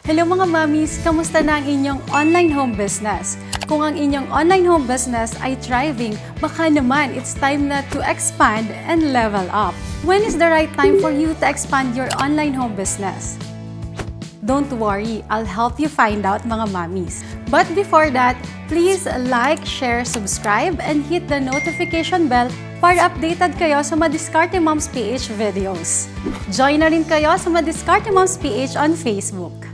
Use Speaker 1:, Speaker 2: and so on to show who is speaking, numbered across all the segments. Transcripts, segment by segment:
Speaker 1: Hello mga mommies! Kamusta na ang inyong online home business? Kung ang inyong online home business ay thriving, baka naman it's time na to expand and level up. When is the right time for you to expand your online home business? Don't worry, I'll help you find out mga mommies. But before that, please like, share, subscribe, and hit the notification bell para updated kayo sa Madiskarte Mom's PH videos. Join na rin kayo sa Madiskarte Mom's PH on Facebook.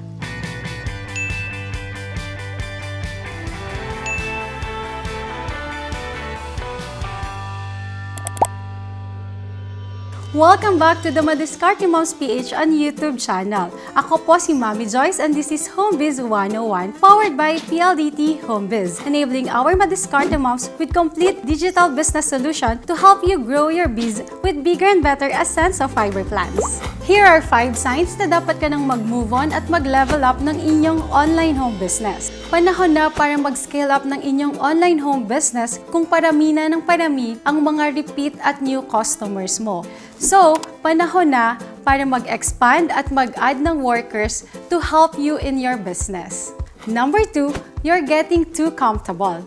Speaker 1: Welcome back to the Madiskarte Mom's PH on YouTube channel. Ako po si Mami Joyce and this is HomeBiz 101 powered by PLDT HomeBiz, enabling our Madiskarte Moms with complete digital business solution to help you grow your biz with bigger and better sense of fiber plans. Here are 5 signs na dapat ka nang mag-move on at mag-level up ng inyong online home business. Panahon na para mag-scale up ng inyong online home business kung parami na ng parami ang mga repeat at new customers mo. So, panahon na para mag-expand at mag-add ng workers to help you in your business. Number 2, you're getting too comfortable.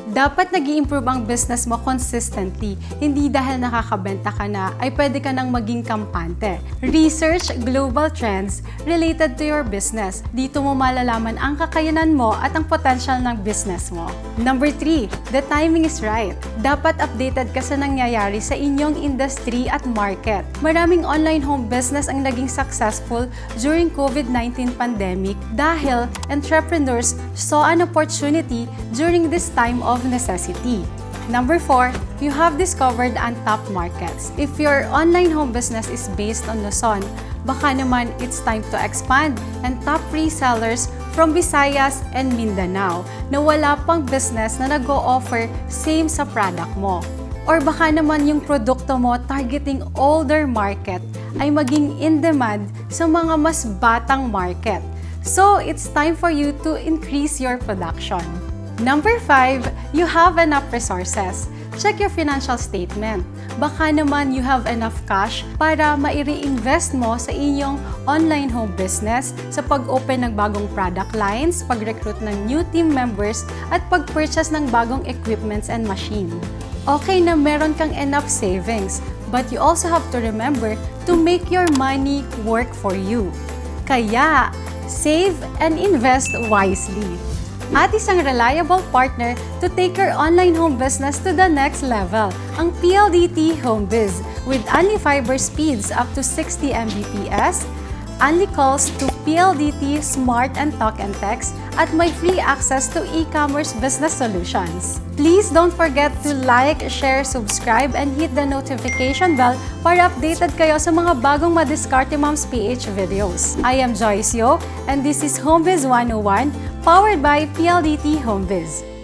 Speaker 1: Dapat nag-i-improve ang business mo consistently. Hindi dahil nakakabenta ka na ay pwede ka nang maging kampante. Research global trends related to your business. Dito mo malalaman ang kakayanan mo at ang potential ng business mo. Number 3, the timing is right. Dapat updated ka sa nangyayari sa inyong industry at market. Maraming online home business ang naging successful during COVID-19 pandemic dahil entrepreneurs saw an opportunity during this time of necessity. Number 4, you have discovered untapped markets. If your online home business is based on Luzon, baka naman it's time to expand and tap resellers from Visayas and Mindanao na wala pang business na nag-o-offer same sa product mo. Or baka naman yung produkto mo targeting older market ay maging in demand sa mga mas batang market. So, it's time for you to increase your production. Number 5, you have enough resources. Check your financial statement. Baka naman you have enough cash para mai-reinvest mo sa inyong online home business sa pag-open ng bagong product lines, pag-recruit ng new team members, at pag-purchase ng bagong equipments and machine. Okay na meron kang enough savings, but you also have to remember to make your money work for you. Kaya, save and invest wisely. At isang reliable partner to take your online home business to the next level, ang PLDT HomeBiz with only fiber speeds up to 60 Mbps, only calls to PLDT Smart and Talk and Text, at may free access to e-commerce business solutions. Please don't forget to like, share, subscribe, and hit the notification bell para updated kayo sa mga bagong Madiskarte Mom's PH videos. I am Joyce Yeo, and this is HomeBiz 101, powered by PLDT HomeBiz.